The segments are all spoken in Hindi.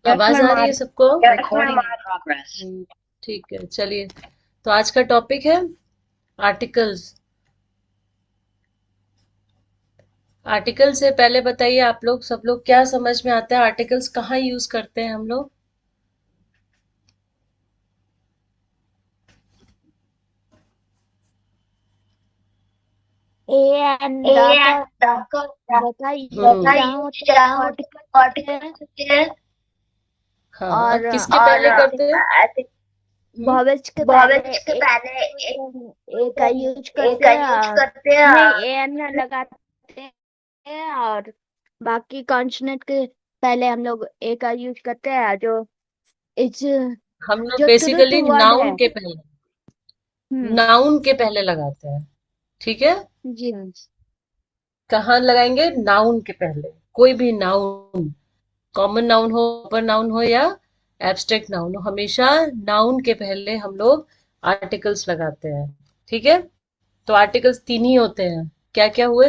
यस आवाज आ मैम। रही है सबको? Recording in progress. ठीक है, चलिए। तो आज का टॉपिक है आर्टिकल्स। आर्टिकल से पहले बताइए, आप लोग सब लोग क्या समझ में आता है? आर्टिकल्स कहाँ यूज करते हैं हम लोग? ए एंड ए द का एंड द का बताइए तथा जहाँ यूज होते हैं जहाँ आर्टिकल होते होते आर्टिकल हैं। होते हैं। हाँ, और किसके पहले करते हैं? आई थिंक हम्म। भविष्य के पहले भविष्य के एक पहले ए का यूज एक करते का हैं यूज और करते हैं नहीं ए एन लगाते हैं। और बाकी कॉन्सोनेंट के पहले हम लोग ए का यूज करते हैं जो इस हम लोग जो ट्रुथ बेसिकली वर्ड है। हम्म। नाउन के पहले लगाते हैं। ठीक है। जी मैम। कहाँ लगाएंगे? नाउन के पहले। कोई भी नाउन, कॉमन नाउन हो, अपर नाउन हो या एब्स्ट्रैक्ट नाउन हो, हमेशा नाउन के पहले हम लोग आर्टिकल्स लगाते हैं। ठीक है। तो आर्टिकल्स तीन ही होते हैं। क्या क्या हुए?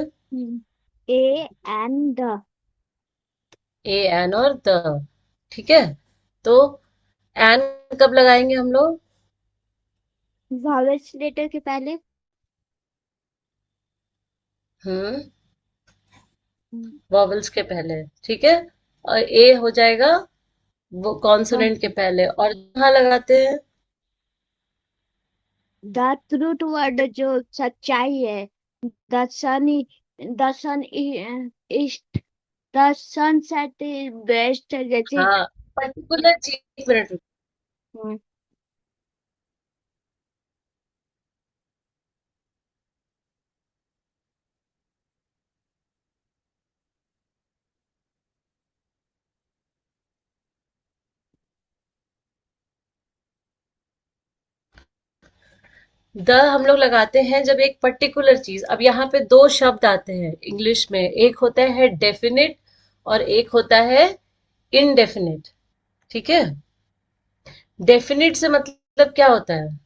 A and the a, an और द। ठीक है। तो एन कब लगाएंगे हम लोग? भविष्य लेटर के पहले। हम्म। हम्म। वॉवल्स के पहले। ठीक है। और ए हो जाएगा वो कौन कॉन्सोनेंट के पहले। और कहाँ लगाते हैं? द ट्रूथ वर्ड जो सच्चाई है। The sun the sun east the sunset is best जैसे। हाँ, पर्टिकुलर चीज। एक मिनट रुको। हम्म। द हम लोग लगाते हैं जब एक पर्टिकुलर चीज, अब यहाँ पे दो शब्द आते हैं इंग्लिश में, एक होता है डेफिनिट और एक होता है इनडेफिनिट। ठीक है। डेफिनिट से मतलब क्या होता है?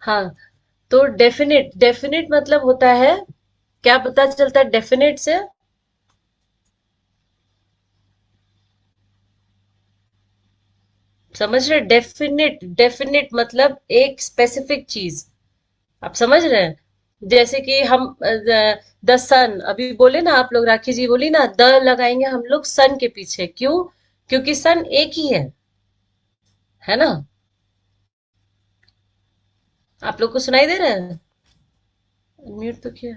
हाँ, तो डेफिनिट, डेफिनिट मतलब होता है, क्या पता चलता है डेफिनेट से? समझ रहे? डेफिनेट, डेफिनेट मतलब एक स्पेसिफिक चीज। आप समझ रहे हैं? जैसे कि हम द सन अभी बोले ना, आप लोग, राखी जी बोली ना, द लगाएंगे हम लोग सन के पीछे। क्यों? क्योंकि सन एक ही है ना? आप लोग को सुनाई दे रहा है? म्यूट तो किया।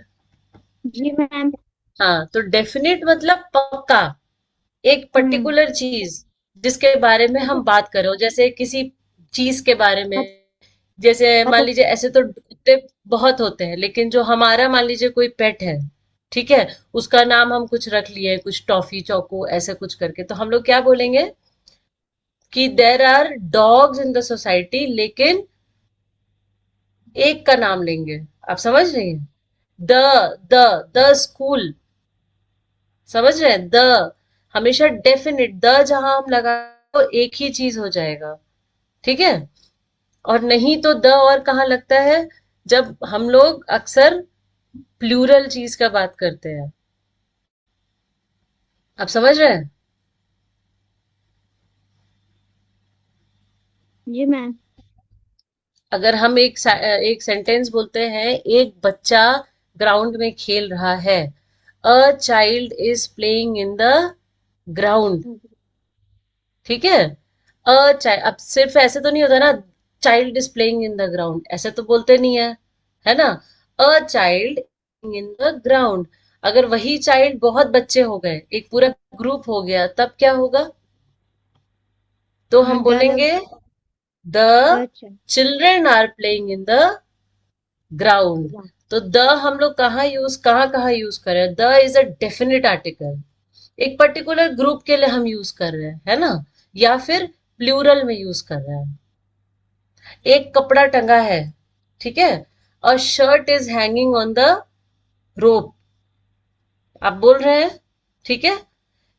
जी मैम। हाँ, तो डेफिनेट मतलब पक्का, एक हम्म। पर्टिकुलर चीज जिसके बारे में हम मतलब बात कर रहे हो, जैसे किसी चीज के बारे में। मत, जैसे मान मतलब लीजिए, ऐसे तो कुत्ते बहुत होते हैं, लेकिन जो हमारा मान लीजिए कोई पेट है, ठीक है, उसका नाम हम कुछ रख लिए, कुछ टॉफी चौको ऐसे कुछ करके, तो हम लोग क्या बोलेंगे? कि there are dogs in the society, लेकिन एक का नाम लेंगे। आप समझ रही हैं? द द स्कूल, समझ रहे हैं? द, हमेशा डेफिनिट द जहां हम लगा तो एक ही चीज हो जाएगा। ठीक है? और नहीं तो द और कहाँ लगता है? जब हम लोग अक्सर प्लूरल चीज का बात करते हैं। आप समझ रहे हैं? जी मैम। अगर हम एक सेंटेंस बोलते हैं, एक बच्चा ग्राउंड में खेल रहा है, a child is playing in the ground. ठीक है? अब सिर्फ ऐसे तो नहीं होता ना, child is playing in the ground, ऐसे तो बोलते नहीं है, है ना? A child in the ground. अगर वही चाइल्ड बहुत बच्चे हो गए, एक पूरा ग्रुप हो गया, तब क्या होगा? तो हाँ, हम द लग। बोलेंगे द अच्छा। Children are playing in the ground. तो द हम लोग कहाँ कहाँ यूज कर रहे हैं? The is a definite article, एक पर्टिकुलर ग्रुप के लिए हम यूज कर रहे हैं, है ना? या फिर प्लूरल में यूज कर रहे हैं। एक कपड़ा टंगा है, ठीक है? A shirt is hanging on the rope. आप बोल रहे हैं, ठीक है?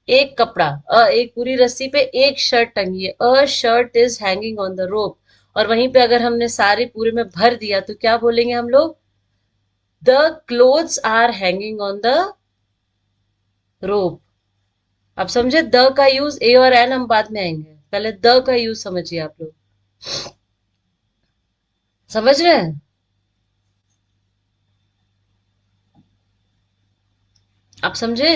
एक कपड़ा, एक पूरी रस्सी पे एक शर्ट टंगी है, a shirt is hanging on the rope. और वहीं पे अगर हमने सारे पूरे में भर दिया तो क्या बोलेंगे हम लोग? The clothes are hanging on the rope. अब समझे? द का यूज, ए और एन हम बाद में आएंगे, पहले द का यूज समझिए आप लोग। समझ रहे हैं? आप समझे?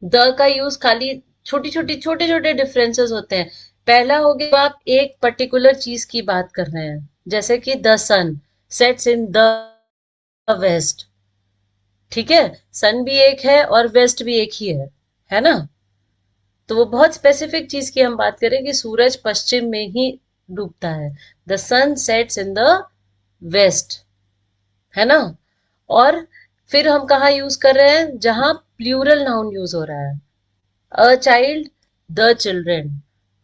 द का यूज खाली छोटे छोटे डिफरेंसेस होते हैं। पहला हो गया, आप एक पर्टिकुलर चीज की बात कर रहे हैं, जैसे कि the sun sets in the west. ठीक है? सन भी एक है और वेस्ट भी एक ही है ना? तो वो बहुत स्पेसिफिक चीज की हम बात करें कि सूरज पश्चिम में ही डूबता है, the sun sets in the west, है ना? और फिर हम कहाँ यूज कर रहे हैं? जहां प्लूरल नाउन यूज हो रहा है। A child, the children.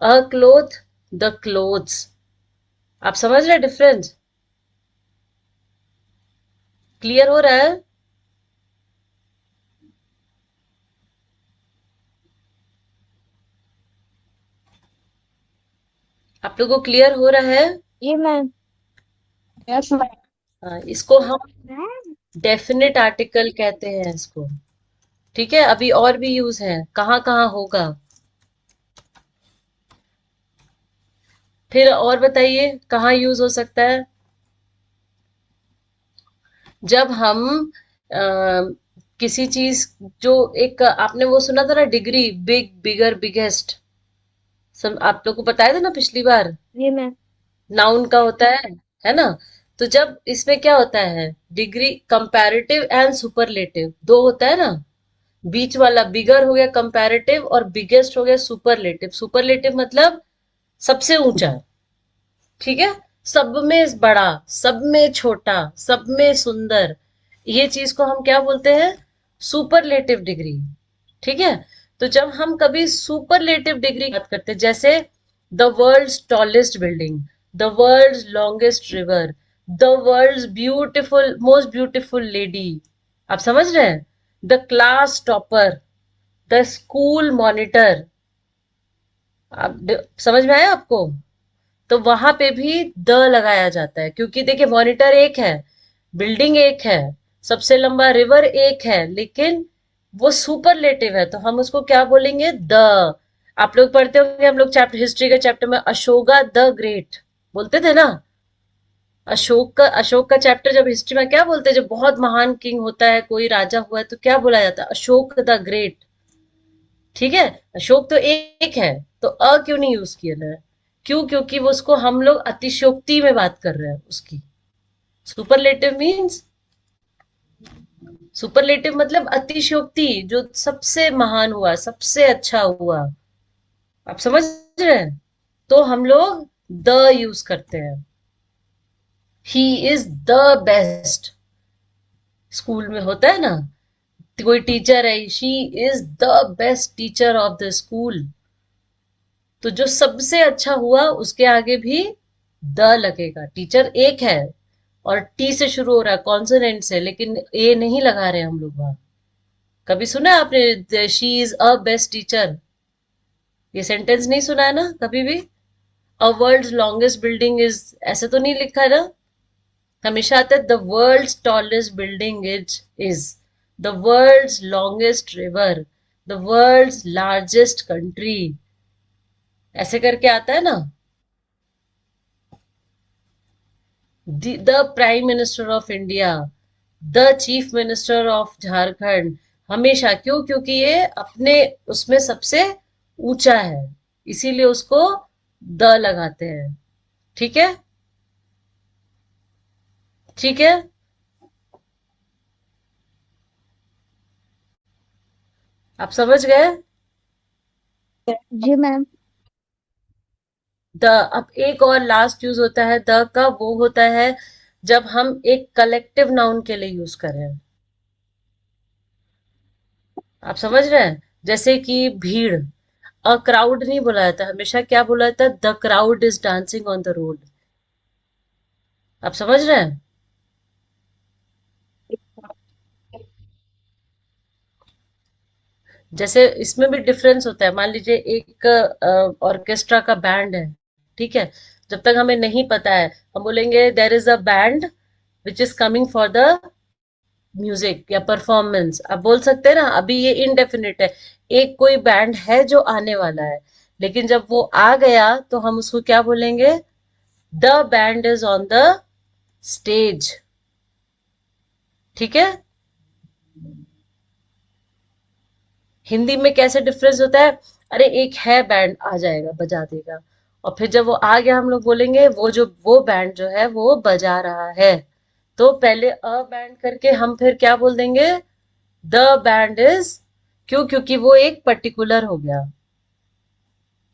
A cloth, the clothes. आप समझ रहे डिफरेंस? क्लियर हो रहा है? आप लोगों को क्लियर हो रहा है? जी मैम। Yes ma'am. इसको हम डेफिनेट आर्टिकल कहते हैं इसको। ठीक है? अभी और भी यूज है, कहाँ कहाँ होगा। फिर और बताइए कहाँ यूज हो सकता है? जब हम अ, किसी चीज, जो एक आपने वो सुना था ना, डिग्री, बिग, बिगर, बिगेस्ट, सब आप लोग को बताया था ना पिछली बार, जी मैम। नाउन का होता है ना? तो जब इसमें क्या होता है, डिग्री कंपैरेटिव एंड सुपरलेटिव दो होता है ना, बीच वाला बिगर हो गया कंपैरेटिव और बिगेस्ट हो गया सुपरलेटिव। सुपरलेटिव मतलब सबसे ऊंचा, ठीक है? सब में बड़ा, सब में छोटा, सब में सुंदर, ये चीज को हम क्या बोलते हैं? Superlative degree. ठीक है? तो जब हम कभी सुपरलेटिव डिग्री की बात करते हैं, जैसे the world's tallest building, the world's longest river, the world's beautiful most beautiful lady, आप समझ रहे हैं? The class topper, the school monitor. आप समझ में आया आपको? तो वहां पे भी द लगाया जाता है, क्योंकि देखिए मॉनिटर एक है, बिल्डिंग एक है, सबसे लंबा रिवर एक है, लेकिन वो सुपरलेटिव है, तो हम उसको क्या बोलेंगे? द। आप लोग पढ़ते होंगे, हम लोग चैप्टर हिस्ट्री के चैप्टर में अशोका द ग्रेट बोलते थे ना। अशोक का चैप्टर जब हिस्ट्री में क्या बोलते हैं, जब बहुत महान किंग होता है, कोई राजा हुआ है, तो क्या बोला जाता है? Ashok the great. ठीक है? अशोक तो एक है, तो क्यों नहीं यूज किया है? क्यों? क्योंकि वो उसको हम लोग अतिशयोक्ति में बात कर रहे हैं उसकी। सुपरलेटिव मीन्स, सुपरलेटिव मतलब अतिशयोक्ति, जो सबसे महान हुआ, सबसे अच्छा हुआ। आप समझ रहे हैं? तो हम लोग द यूज करते हैं। He is the best. School में होता है ना, कोई टीचर है, she is the best teacher of the school. तो जो सबसे अच्छा हुआ उसके आगे भी द लगेगा। टीचर एक है और टी से शुरू हो रहा है, कॉन्सोनेंट से, लेकिन ए नहीं लगा रहे हम लोग वहां। कभी सुना है आपने she is a best teacher? ये सेंटेंस नहीं सुना है ना कभी भी? A world's longest building is, ऐसे तो नहीं लिखा है ना? हमेशा आता है the world's tallest building is the world's longest river, the world's largest country, ऐसे करके आता है ना। The prime minister of India, the chief minister of Jharkhand. हमेशा क्यों? क्योंकि ये अपने उसमें सबसे ऊंचा है, इसीलिए उसको द लगाते हैं। ठीक है? ठीक है। आप समझ गए? जी मैम। द। अब एक और लास्ट यूज होता है द का, वो होता है जब हम एक कलेक्टिव नाउन के लिए यूज करें। आप समझ रहे हैं? जैसे कि भीड़, अ क्राउड नहीं बोला जाता, हमेशा क्या बोला जाता है? The crowd is dancing on the road. आप समझ रहे हैं? जैसे इसमें भी डिफरेंस होता है। मान लीजिए एक ऑर्केस्ट्रा का बैंड है, ठीक है? जब तक हमें नहीं पता है, हम बोलेंगे there is a band which is coming for the music या परफॉर्मेंस। आप बोल सकते हैं ना, अभी ये इनडेफिनिट है, एक कोई बैंड है जो आने वाला है। लेकिन जब वो आ गया तो हम उसको क्या बोलेंगे? The band is on the stage. ठीक है? हिंदी में कैसे डिफरेंस होता है? अरे एक है बैंड, आ जाएगा बजा देगा, और फिर जब वो आ गया हम लोग बोलेंगे वो बैंड जो है वो बजा रहा है। तो पहले अ बैंड करके हम फिर क्या बोल देंगे? The band is. क्यों? क्योंकि वो एक पर्टिकुलर हो गया।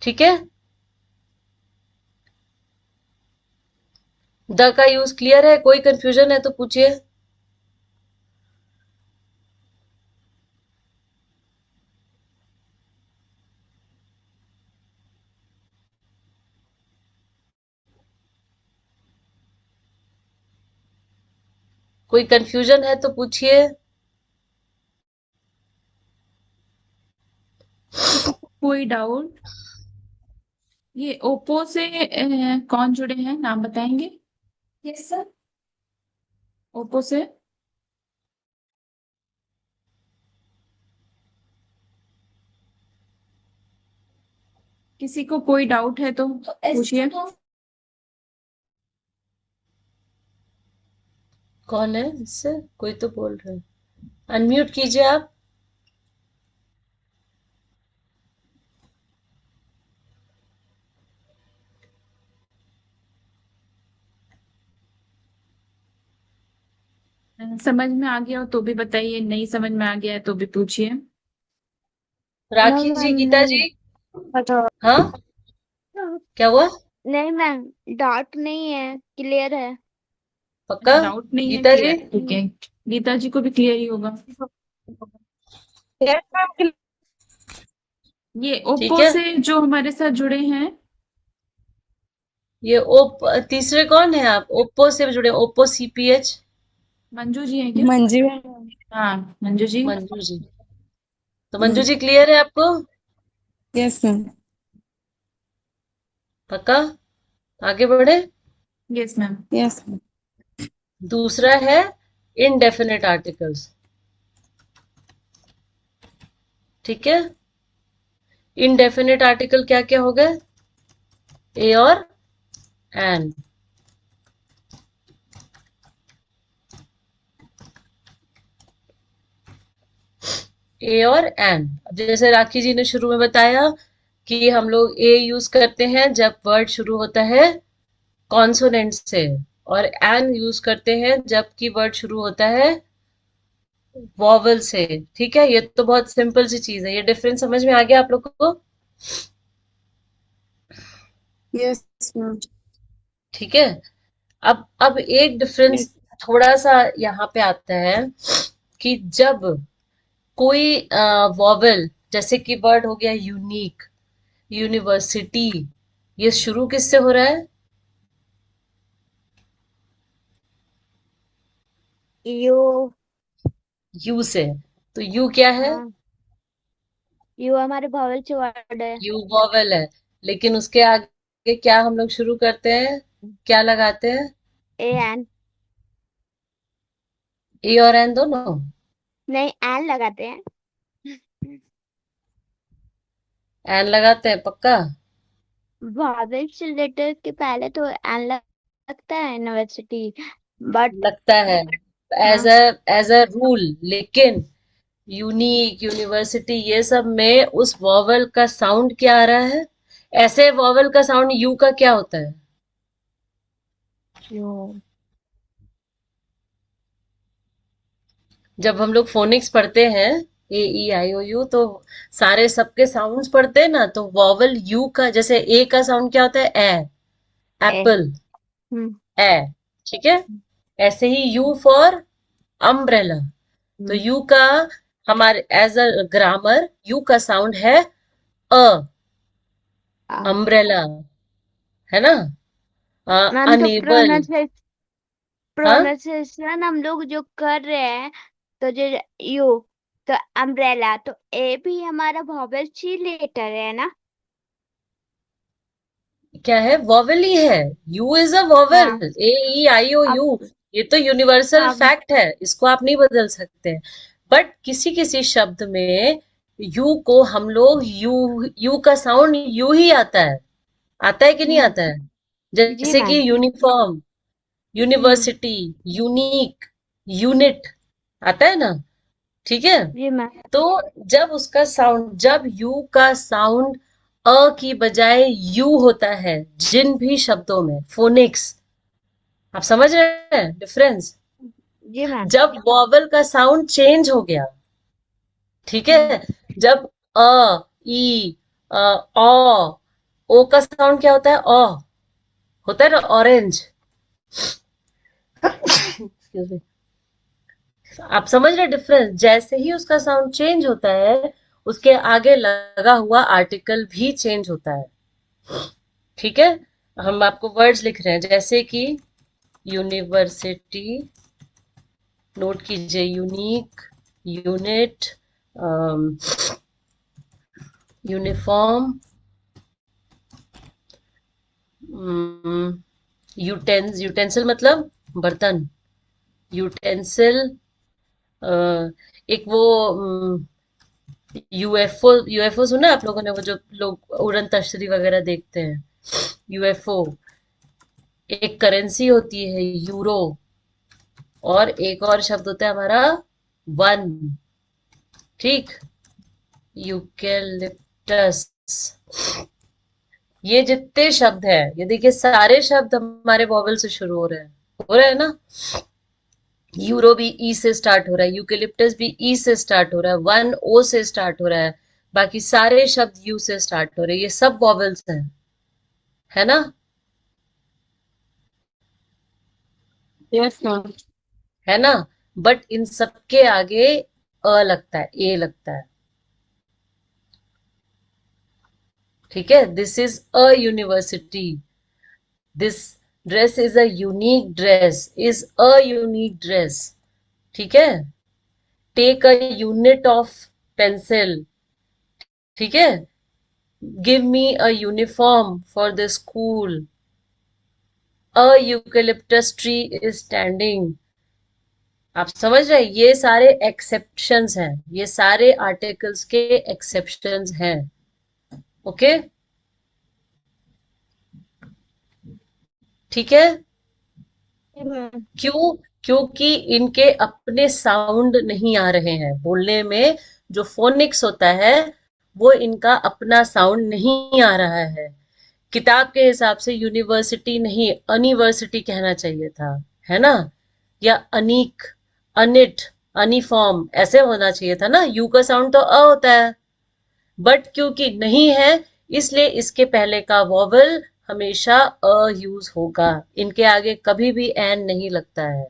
ठीक है? द का यूज क्लियर है? कोई कंफ्यूजन है तो पूछिए। कोई कंफ्यूजन है तो पूछिए। किसी को कोई डाउट? ये ओप्पो से कौन जुड़े हैं, नाम बताएंगे? Yes sir. ओप्पो से किसी को कोई डाउट है तो पूछिए। कौन है इससे? कोई तो बोल रहे हैं। अनम्यूट कीजिए आप। समझ में आ गया हो तो भी बताइए, नहीं समझ में आ गया है तो भी पूछिए। नो राखी जी, मैम गीता नहीं जी। पता। हाँ, क्या हुआ? नहीं मैम, डाउट नहीं है, क्लियर है। पक्का? अच्छा, डाउट नहीं है, गीता जी? क्लियर, ठीक है। गीता जी को भी क्लियर ही होगा। Yes ma'am. ये ठीक ओप्पो है। से जो हमारे साथ जुड़े हैं। ये तीसरे कौन है? आप ओप्पो से जुड़े? Oppo CPH. मंजू जी हैं क्या? मंजू। हाँ, मंजू जी। मंजू जी। तो मंजू जी क्लियर है आपको? Yes ma'am. पक्का? आगे बढ़े। Yes ma'am. Yes ma'am. दूसरा है इनडेफिनेट आर्टिकल्स। ठीक है? इनडेफिनेट आर्टिकल क्या क्या हो गए? ए और एन। ए और एन। जैसे राखी जी ने शुरू में बताया कि हम लोग ए यूज करते हैं जब वर्ड शुरू होता है कॉन्सोनेंट से, और एन यूज करते हैं जबकि वर्ड शुरू होता है वॉवल से। ठीक है? ये तो बहुत सिंपल सी चीज है। ये डिफरेंस समझ में आ गया आप लोगों को? Yes ma'am. ठीक है। अब एक डिफरेंस थोड़ा सा यहाँ पे आता है कि जब कोई वॉवल, जैसे कि वर्ड हो गया यूनिक, यूनिवर्सिटी, ये शुरू किससे हो रहा है? यू। यू से। तो यू क्या है? हाँ, यू हमारे vowel से वर्ड है। यू वॉवेल है, लेकिन उसके आगे क्या हम लोग शुरू करते हैं, क्या लगाते हैं? A N. ए और एन दोनों? नहीं, एन लगाते हैं। एन लगाते हैं पक्का? vowel से लेटर के पहले तो एन लगता है यूनिवर्सिटी, बट लगता है एज हाँ। अ एज अ रूल, लेकिन यूनिक, यूनिवर्सिटी, ये सब में उस वॉवल का साउंड क्या आ रहा है? ऐसे वॉवल का साउंड यू का क्या होता है? यू। जब हम लोग फोनिक्स पढ़ते हैं, ए ई आई ओ यू, तो सारे सबके साउंड्स पढ़ते हैं ना, तो वॉवल यू का, जैसे ए का साउंड क्या होता है? ए। एप्पल, हम्म। ए, ठीक है? ऐसे ही यू फॉर अम्ब्रेला। तो हम्म। यू का, हमारे एज अ ग्रामर, यू का साउंड है अ, आ, अम्ब्रेला, है ना? मैम तो अनेबल। हाँ, प्रोनाउंसिएशन हम लोग जो कर रहे हैं, तो जो यू, तो अम्ब्रेला, तो ए भी हमारा वॉवेल सी लेटर है ना। क्या है? वॉवेल ही है। यू इज अ वॉवेल, हाँ। ए ई आई ओ अब यू। ये तो यूनिवर्सल अब फैक्ट है, इसको आप नहीं बदल सकते। बट किसी किसी शब्द में यू को हम लोग यू, यू का साउंड यू ही आता है कि नहीं हम्म, आता है? जी जैसे कि मैम। यूनिफॉर्म, हम्म। यूनिवर्सिटी, यूनिक, यूनिट, आता है ना? ठीक है? जी मैम। तो जब यू का साउंड अ की बजाय यू होता है, जिन भी शब्दों में फोनिक्स, आप समझ रहे हैं डिफरेंस? जी मैम। जब वॉवल का साउंड चेंज हो गया, ठीक हम्म। है? जब अ, ई, ओ का साउंड क्या होता है? होता है ना, ऑरेंज। Excuse me. आप समझ रहे डिफरेंस? जैसे ही उसका साउंड चेंज होता है, उसके आगे लगा हुआ आर्टिकल भी चेंज होता है। ठीक है? हम आपको वर्ड्स लिख रहे हैं, जैसे कि यूनिवर्सिटी, नोट कीजिए, यूनिक, यूनिट, यूनिफॉर्म, यूटेंसिल मतलब बर्तन, यूटेंसिल, एक वो यूएफओ, यूएफओ सुना है आप लोगों ने? वो जो लोग उड़न तश्तरी वगैरह देखते हैं, यूएफओ। एक करेंसी होती है यूरो, और एक और शब्द होता है हमारा वन। ठीक? यूकेलिप्टस। ये जितने शब्द हैं, ये देखिए सारे शब्द हमारे वॉवल से शुरू हो रहे हैं ना? यूरो भी ई से स्टार्ट हो रहा है, यूकेलिप्टस भी ई से स्टार्ट हो रहा है, वन ओ से स्टार्ट हो रहा है, बाकी सारे शब्द यू से स्टार्ट हो रहे हैं, ये सब वॉवल्स हैं, है ना? Yes, ma'am. है ना? बट इन सबके आगे अ लगता है, ए लगता है। ठीक है? This is a university, this dress is a unique dress, is a unique dress. ठीक है? Take a unit of pencil. ठीक है? Give me a uniform for the school, a eucalyptus tree is standing. आप समझ रहे हैं? ये सारे एक्सेप्शंस हैं, ये सारे आर्टिकल्स के एक्सेप्शंस हैं। ओके? ठीक है? जी मैम। क्यों? क्योंकि इनके अपने साउंड नहीं आ रहे हैं बोलने में। जो फोनिक्स होता है, वो इनका अपना साउंड नहीं आ रहा है। किताब के हिसाब से यूनिवर्सिटी नहीं, अनिवर्सिटी कहना चाहिए था, है ना? या अनीक, अनिट, अनिफॉर्म, ऐसे होना चाहिए था ना? यू का साउंड तो अ होता है, बट क्योंकि नहीं है, इसलिए इसके पहले का वॉवल हमेशा अ यूज होगा, इनके आगे कभी भी एन नहीं लगता है।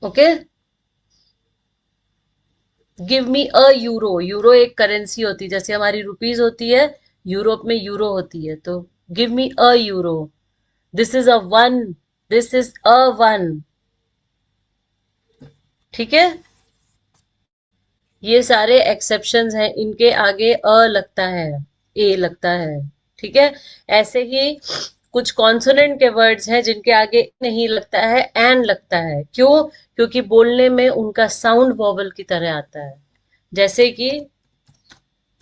ओके? गिव मी अ यूरो। यूरो एक करेंसी होती है, जैसे हमारी रुपीज होती है, यूरोप में यूरो होती है। तो give me a euro. This is a one. This is a one. ठीक है। ये सारे एक्सेप्शंस हैं, इनके आगे अ लगता है, ए लगता है। ठीक है। ऐसे ही कुछ कॉन्सोनेंट के वर्ड्स हैं जिनके आगे नहीं लगता है, एन लगता है। क्यों? क्योंकि बोलने में उनका साउंड वॉवल की तरह आता है। जैसे कि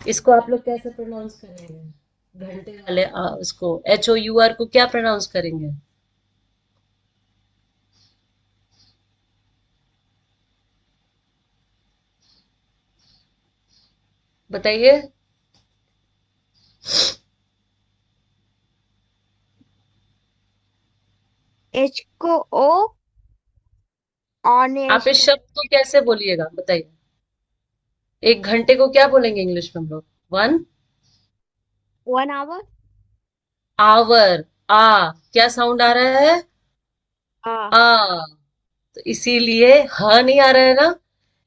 इसको आप लोग कैसे प्रोनाउंस करेंगे? घंटे वाले उसको HOUR को क्या प्रोनाउंस करेंगे? बताइए। एच को ओ, आप इस ऑनेस्ट, शब्द को कैसे बोलिएगा, बताइए। एक घंटे को क्या बोलेंगे इंग्लिश में हम लोग? One 1 our, our. आ क्या साउंड आ रहा है? आ आ। तो इसीलिए ह नहीं आ रहा है ना,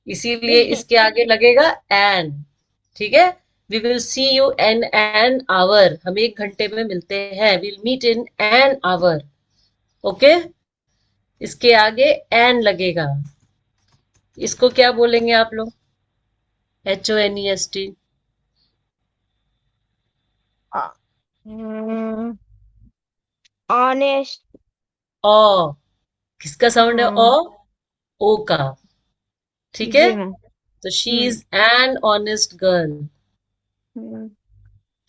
इसीलिए इसके आगे लगेगा एन। ठीक है। We will see you in an hour. हम 1 घंटे में मिलते हैं। Will meet in an hour. Okay. इसके आगे एन लगेगा। इसको क्या बोलेंगे आप लोग? HONEST। Honest, O. किसका साउंड है ओ? ओ का। ठीक है। जी मैम। तो she hmm is an honest girl. Hmm,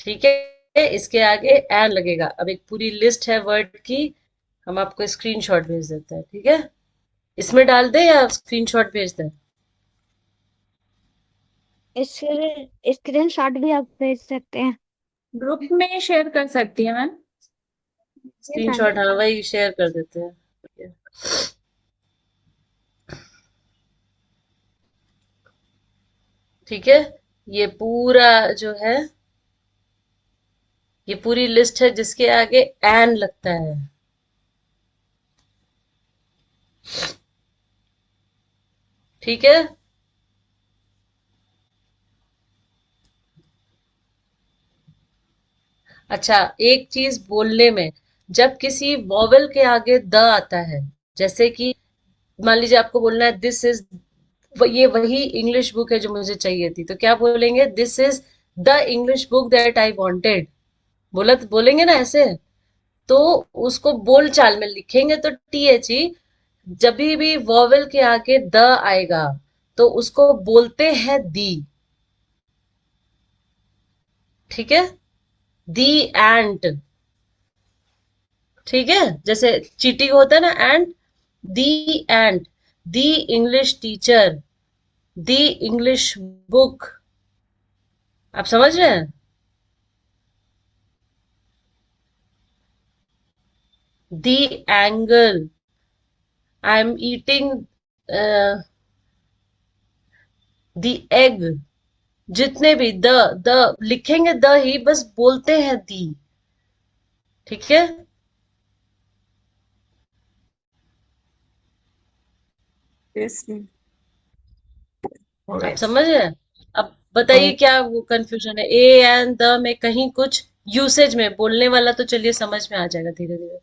ठीक है। इसके आगे एन लगेगा। अब एक पूरी लिस्ट है वर्ड की, हम आपको स्क्रीनशॉट भेज देते हैं। ठीक है। इसमें डाल दे या स्क्रीनशॉट भेज दें? स्क्रीन शॉट भी आप भेज सकते हैं। ग्रुप में शेयर कर सकती है मैम। जी मैम। स्क्रीनशॉट, हाँ वही शेयर कर देते हैं। ठीक है। ये पूरा जो है, ये पूरी लिस्ट है जिसके आगे एन लगता है। ठीक है। अच्छा, एक चीज बोलने में, जब किसी वॉवेल के आगे द आता है, जैसे कि मान लीजिए आपको बोलना है दिस इज, ये वही इंग्लिश बुक है जो मुझे चाहिए थी, तो क्या बोलेंगे? This is the English book that I wanted. बोला तो बोलेंगे ना ऐसे। तो उसको बोल चाल में लिखेंगे तो THE। जब भी वॉवेल के आगे द आएगा तो उसको बोलते हैं दी। ठीक है। दी एंट। ठीक है। जैसे चीटी को होता है ना एंट। दी एंट। दी इंग्लिश टीचर। दी इंग्लिश बुक। आप समझ रहे हैं? दी angle. I am eating the egg. जितने भी द लिखेंगे द ही, बस बोलते हैं दी। ठीक है। Yes, ma'am. आप Yes. समझ रहे हैं? अब बताइए क्या वो कंफ्यूजन है? ए एंड द में कहीं कुछ यूसेज में बोलने वाला तो चलिए समझ में आ जाएगा धीरे धीरे।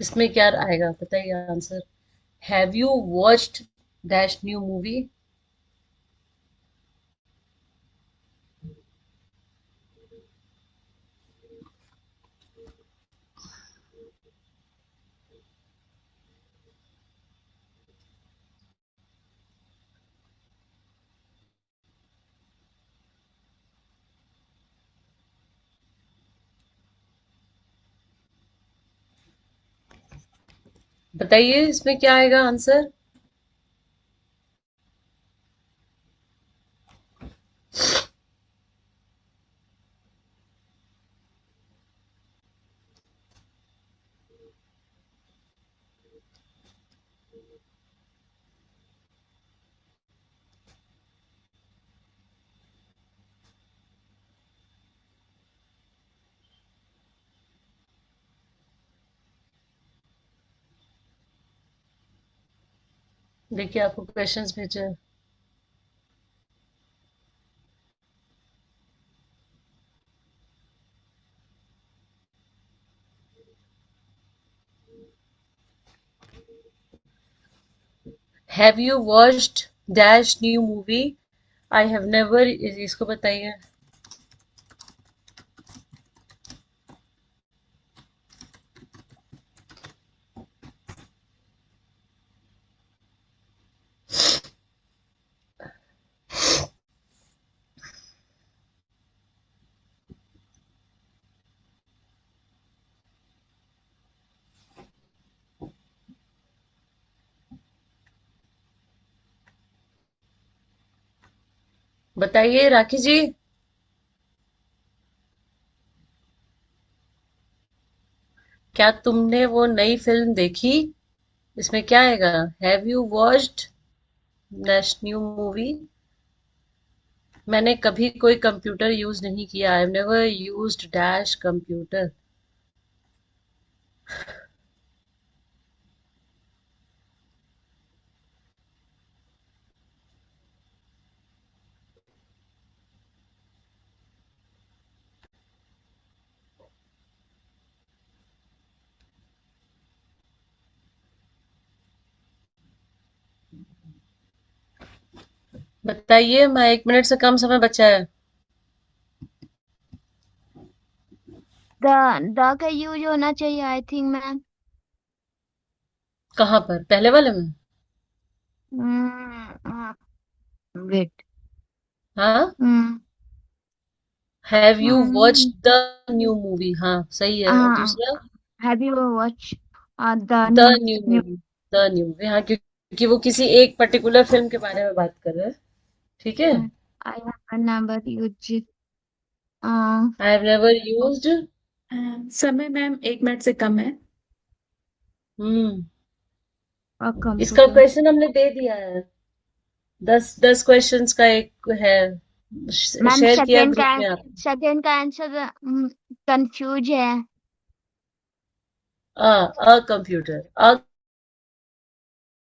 इसमें क्या आएगा बताइए answer? Have you watched dash new movie? बताइए इसमें क्या आएगा आंसर? देखिए आपको क्वेश्चंस भेजे हैं। Have you watched dash new movie? I have never. इसको बताइए। बताइए राखी जी। क्या तुमने वो नई फिल्म देखी? इसमें क्या आएगा? Have you watched dash new movie? मैंने कभी कोई कंप्यूटर यूज नहीं किया। I have never used dash computer. बताइए, मैं 1 मिनट से कम समय बचा है। द का यूज होना चाहिए आई थिंक मैम। कहाँ पर? पहले वाले में? वेट। हाँ। Have you watched the new movie? हाँ सही है। और दूसरा? Have you watch the the new new new movie. The new movie, हाँ, क्योंकि वो किसी एक पर्टिकुलर फिल्म के बारे में बात कर रहे हैं। ठीक है। I have never use I have never used. समय मैम 1 मिनट से कम है। हम्म। अ इसका कंप्यूटर। क्वेश्चन हमने दे दिया है। 10 10 क्वेश्चंस का एक है। मैम शेयर किया ग्रुप में आप। सेकंड का आंसर कंफ्यूज है। A computer. अ